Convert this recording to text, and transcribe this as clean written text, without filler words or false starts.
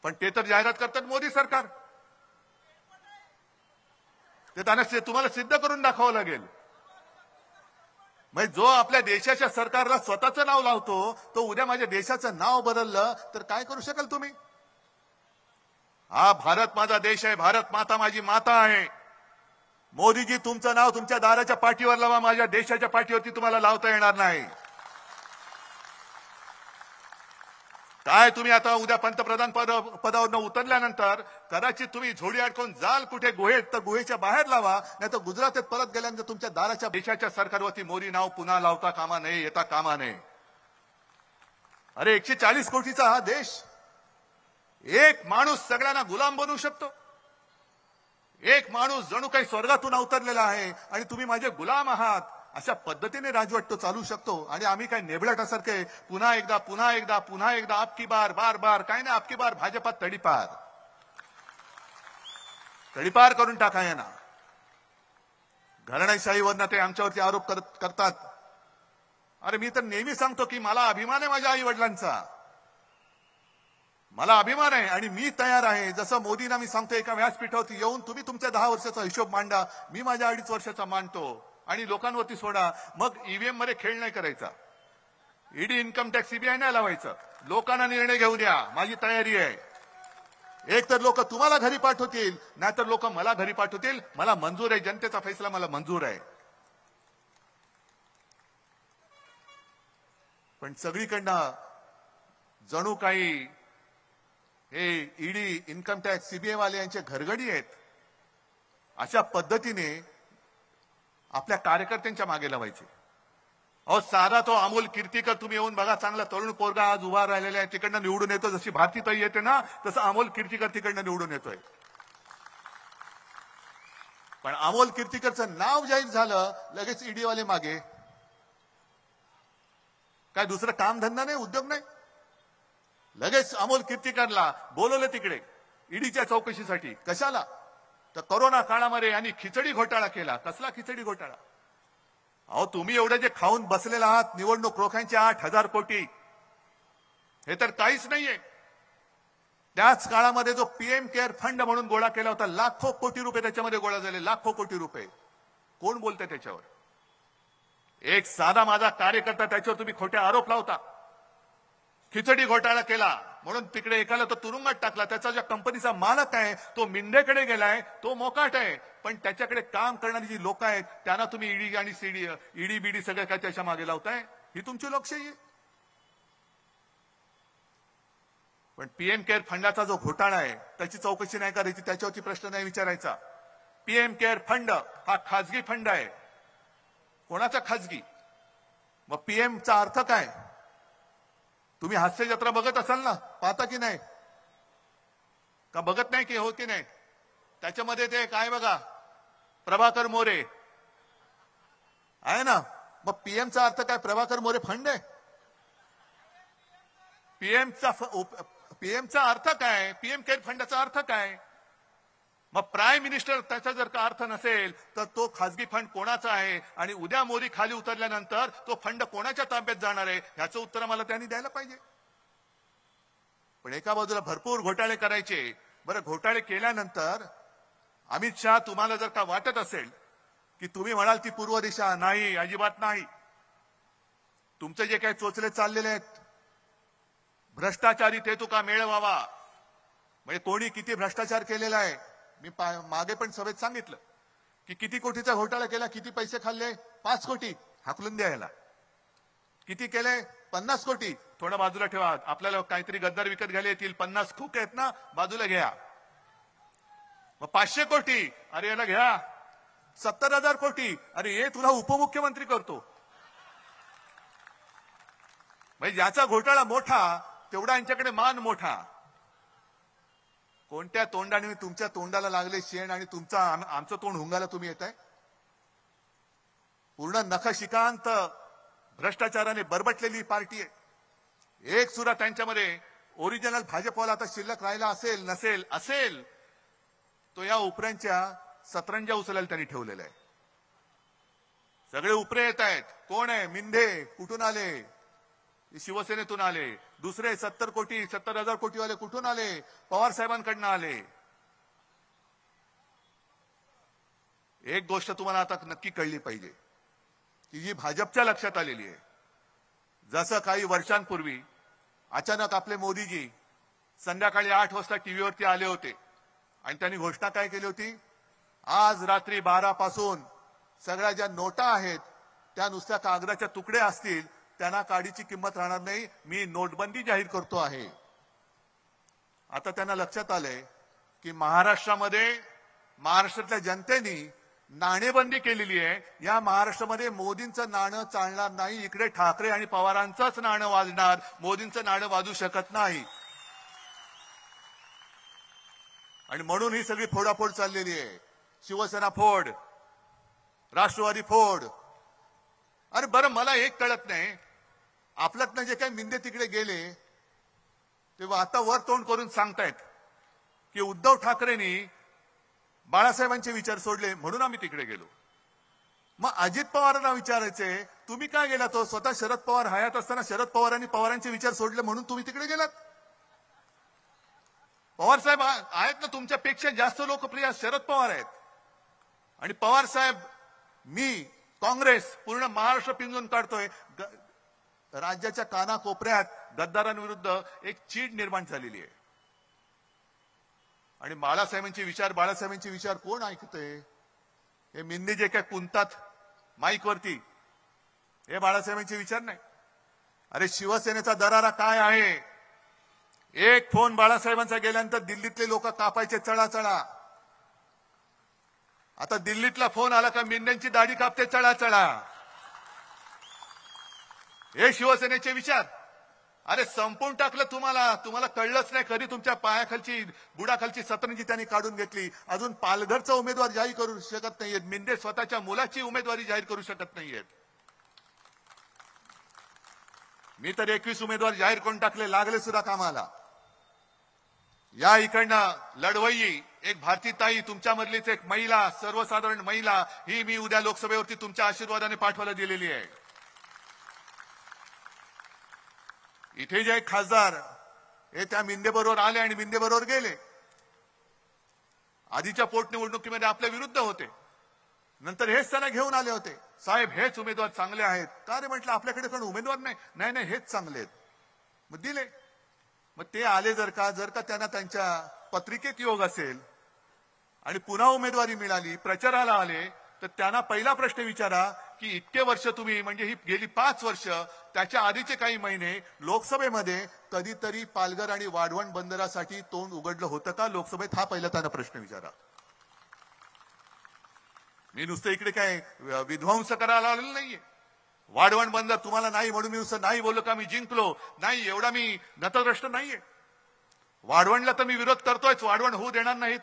पण ते तर जाहिरात करतात मोदी सरकार. ते त्यांना तुम्हाला सिद्ध करून दाखवावं लागेल. म्हणजे जो आपल्या देशाच्या सरकारला स्वतःचं नाव लावतो तो उद्या माझ्या देशाचं नाव बदललं तर काय करू शकाल तुम्ही? हा भारत माझा देश आहे, भारत माता माझी माता आहे. मोदीजी तुमचं नाव तुमच्या दाराच्या पाठीवर लावा, माझ्या देशाच्या पाठीवरती तुम्हाला लावता येणार नाही. काय तुम्ही आता उद्या पंतप्रधान पदावरनं उतरल्यानंतर कदाचित तुम्ही झोडी अडकून जाल कुठे गुहेत, तर गुहेच्या बाहेर लावा, नाही तर गुजरातेत परत गेल्यानंतर तुमच्या दाराच्या देशाच्या सरकारवरती मोदी नाव पुन्हा लावता कामा नये, येता कामा नये. अरे 140 कोटीचा हा देश, एक माणूस सगळ्यांना गुलाम बनवू शकतो. एक माणूस जणू काही स्वर्गातून अवतरलेला आहे आणि तुम्ही माझे गुलाम आहात, अशा पद्धतीने राजवट तो चालू शकतो. आणि आम्ही काय नेबलाटासारखे पुन्हा एकदा पुन्हा एकदा पुन्हा एकदा आपकी बार बार बार, काय नाही आपकी बार भाजपात तडीपार तडीपार करून टाकाय ना. घराणेशाहीवरनं ते आमच्यावरती आरोप करतात. अरे मी तर नेहमी सांगतो की मला अभिमान आहे माझ्या आई वडिलांचा, मला अभिमान आहे आणि मी तयार आहे. जसं मोदींना मी सांगतो एका व्यासपीठावरती येऊन तुम्ही तुमच्या 10 वर्षाचा हिशोब मांडा, मी माझ्या 2.5 वर्षाचा मांडतो आणि लोकांवरती सोडा. मग ईव्हीएम मध्ये खेळ नाही करायचा, ईडी इन्कम टॅक्स सीबीआय नाही लावायचं, लोकांना निर्णय घेऊ द्या, माझी तयारी आहे. एक तर लोक तुम्हाला घरी पाठवतील, नाहीतर लोक मला घरी पाठवतील, मला मंजूर आहे, जनतेचा फैसला मला मंजूर आहे. पण सगळीकडनं जणू काही हे ईडी इन्कम टॅक्स सीबीआय वाले यांचे घरगडी आहेत. अशा पद्धतीने आपल्या कार्यकर्त्यांच्या मागे लावायचे. अहो साधा तो अमोल कीर्तीकर तुम्ही येऊन बघा, चांगला तरुण पोरगा आज उभा राहिलेला आहे, तिकडनं निवडून येतो. जशी भारतीताई येते ना तसं अमोल कीर्तीकर तिकडनं निवडून येतोय. पण अमोल कीर्तीकरचं नाव जाहीर झालं लगेच ईडी वाले मागे. काय दुसरं काम धंदा नाही, उद्योग नाही, लगेच अमोल कीर्तीकरला बोलवलं तिकडे ईडीच्या चौकशीसाठी. कशाला? तर कोरोना काळामध्ये आणि खिचडी घोटाळा केला. कसला खिचडी घोटाळा? अहो तुम्ही एवढे जे खाऊन बसलेला आहात निवडणूक रोख्यांचे 8,000 कोटी, हे तर काहीच नाहीये. त्याच काळामध्ये जो पीएम केअर फंड म्हणून गोळा केला होता, लाखो कोटी रुपये त्याच्यामध्ये गोळा झाले, लाखो कोटी रुपये. कोण बोलतंय त्याच्यावर? एक साधा माझा कार्यकर्ता, त्याच्यावर तुम्ही खोटे आरोप लावता. खिचडी घोटाळा केला म्हणून तिकडे एकाला तो तुरुंगात टाकला. त्याचा ज्या कंपनीचा मालक आहे तो मिंदेकडे गेलाय, तो मोकाट आहे, पण त्याच्याकडे काम करणारी जी लोक आहेत त्यांना तुम्ही ईडी आणि ईडी बीडी सगळं काय त्याच्या मागे लावताय. ही तुमची लोकशाही आहे. पण पीएम केअर फंडाचा जो घोटाळा आहे त्याची चौकशी नाही करायची, त्याच्यावरती प्रश्न नाही विचारायचा. पीएम केअर फंड हा खाजगी फंड आहे. कोणाचा खाजगी? मग पीएमचा अर्थ काय? तुम्ही हास्य जत्रा बघत असाल ना, पाहता की नाही? का बघत नाही की हो की नाही? त्याच्यामध्ये ते काय बघा, प्रभाकर मोरे आहे ना. मग पीएमचा अर्थ काय? प्रभाकर मोरे फंड आहे. पीएमचा अर्थ काय? पीएम केअर फंडाचा अर्थ काय? मग प्राईम मिनिस्टर त्याचा जर का अर्थ नसेल तर तो खासगी फंड कोणाचा आहे आणि उद्या मोदी खाली उतरल्यानंतर तो फंड कोणाच्या ताब्यात जाणार आहे याचं उत्तर मला त्यांनी द्यायला पाहिजे. पण एका बाजूला भरपूर घोटाळे करायचे. बरं, घोटाळे केल्यानंतर अमित शहा तुम्हाला जर का वाटत असेल की तुम्ही म्हणाल ती पूर्व दिशा, नाही, अजिबात नाही. तुमचे जे काही चोचले चाललेले आहेत, भ्रष्टाचारी ते तुका मेळ व्हावा, म्हणजे कोणी किती भ्रष्टाचार केलेला आहे. मी मागे पण सभेत सांगितलं की किती कोटीचा घोटाळा केला, किती पैसे खाल्ले. 5 कोटी हाकलून द्यायला. किती केले? 50 कोटी. थोडं बाजूला ठेवा, आपल्याला काहीतरी गद्दार विकत घ्यायला येतील, 50 खूक आहेत ना, बाजूला घ्या. मग 500 कोटी, अरे याला घ्या. 70,000 कोटी, अरे ये तुला उपमुख्यमंत्री करतो. म्हणजे ज्याचा घोटाळा मोठा तेवढा यांच्याकडे मान मोठा. कोणत्या तोंडाने तुमच्या तोंडाला लागले शेण आणि तुमचा आमचं तोंड हुंगायला तुम्ही येताय? पूर्ण नखशिकांत भ्रष्टाचाराने बरबटलेली पार्टी आहे. एक सुद्धा त्यांच्यामध्ये ओरिजिनल भाजपवाला आता शिल्लक राहिला असेल तो या उपऱ्यांच्या सतरंजा उचलायला त्यांनी ठेवलेला आहे. सगळे उपरे येत आहेत. कोण आहे? मिंधे कुठून आले? शिवसेनेतून आले. दुसरे 70,000 कोटीवाले कुठून आले? पवार साहेबांकडनं आले. एक गोष्ट तुम्हाला आता नक्की कळली पाहिजे की जी भाजपच्या लक्षात आलेली आहे. जसं काही वर्षांपूर्वी अचानक आपले मोदीजी संध्याकाळी 8 वाजता टीव्हीवरती आले होते आणि त्यांनी घोषणा काय केली होती? आज रात्री 12 पासून सगळ्या ज्या नोटा आहेत त्या नुसत्या कागदाच्या तुकडे असतील, त्यांना काडीची किंमत राहणार नाही, मी नोटबंदी जाहीर करतो आहे. आता त्यांना लक्षात आलंय की महाराष्ट्रातल्या जनतेने नाणेबंदी केलेली आहे. या महाराष्ट्रामध्ये मोदींचं नाणं चालणार नाही. इकडे ठाकरे आणि पवारांचंच नाणं वाजणार, मोदींचं नाणं वाजू शकत नाही. आणि म्हणून ही सगळी फोडाफोड चाललेली आहे. शिवसेना फोड, राष्ट्रवादी फोड. अरे बरं, मला एक कळत नाही, आपल्यातनं जे काही मिंदे तिकडे गेले तेव्हा आता वर तोंड करून सांगतायत की उद्धव ठाकरेंनी बाळासाहेबांचे विचार सोडले म्हणून आम्ही तिकडे गेलो. मग अजित पवारांना विचारायचे, तुम्ही काय गेला? तो स्वतः शरद पवार हयात असताना शरद पवारांनी पवारांचे विचार सोडले म्हणून तुम्ही तिकडे गेलात. पवार साहेब आहेत ना, तुमच्यापेक्षा जास्त लोकप्रिय शरद पवार आहेत. आणि पवार साहेब, मी, काँग्रेस पूर्ण महाराष्ट्र पिंजून काढतोय. राज्याच्या कानाकोपऱ्यात गद्दारांविरुद्ध एक चीड निर्माण झालेली आहे. आणि बाळासाहेबांचे विचार कोण ऐकतंय? हे मिंदे जे काय कुंतात माईकवरती, हे बाळासाहेबांचे विचार नाही. अरे शिवसेनेचा दरारा काय आहे? एक फोन बाळासाहेबांचा गेल्यानंतर दिल्लीतले लोक कापायचे चळा. आता दिल्लीतला फोन आला का मिंद्यांची दाढी कापते चळा. हे शिवसेनेचे विचार. अरे संपून टाकलं तुम्हाला कळलंच नाही. कधी तुमच्या पायाखालची बुडाखालची सतरंजी त्यांनी काढून घेतली. अजून पालघरचा उमेदवार जाहीर करू शकत नाहीयेत. मिंदे स्वतःच्या मुलाची उमेदवारी जाहीर करू शकत नाहीयेत. मी तर 21 उमेदवार जाहीर करून टाकले, लागले सुद्धा कामाला. या इकडनं लढवई एक भारतीताई, तुमच्यामधलीच एक महिला, सर्वसाधारण महिला, ही मी उद्या लोकसभेवरती तुमच्या आशीर्वादाने पाठवायला दिलेली आहे. इथे जे एक खासदार हे त्या मिंदेबरोबर आले आणि मिंदेबरोबर गेले. आधीच्या पोटनिवडणुकीमध्ये आपल्या विरुद्ध होते, नंतर हेच त्यांना घेऊन आले होते. साहेब हेच उमेदवार चांगले आहेत का? रे म्हटलं आपल्याकडे पण उमेदवार नाही, हेच चांगले आहेत. मग दिले. मग ते आले, जर का त्यांना त्यांच्या पत्रिकेत योग असेल आणि पुन्हा उमेदवारी मिळाली, प्रचाराला आले, तर त्यांना पहिला प्रश्न विचारा की इतके वर्ष तुम्ही, म्हणजे ही गेली 5 वर्ष, त्याच्या आधीचे काही महिने लोकसभेमध्ये कधीतरी पालघर आणि वाढवण बंदरासाठी तोंड उघडलं होतं का लोकसभेत? हा पहिला त्यांना प्रश्न विचारा. मी नुसतं इकडे काय विध्वंस करायला आलेलं नाहीये. वाढवण बंदर तुम्हाला नाही म्हणून मी नुसतं नाही बोललो का मी जिंकलो? नाही, एवढा मी नतद्रष्ट नाहीये. वाढवणला तर मी विरोध करतोय, वाढवण होऊ देणार नाहीत.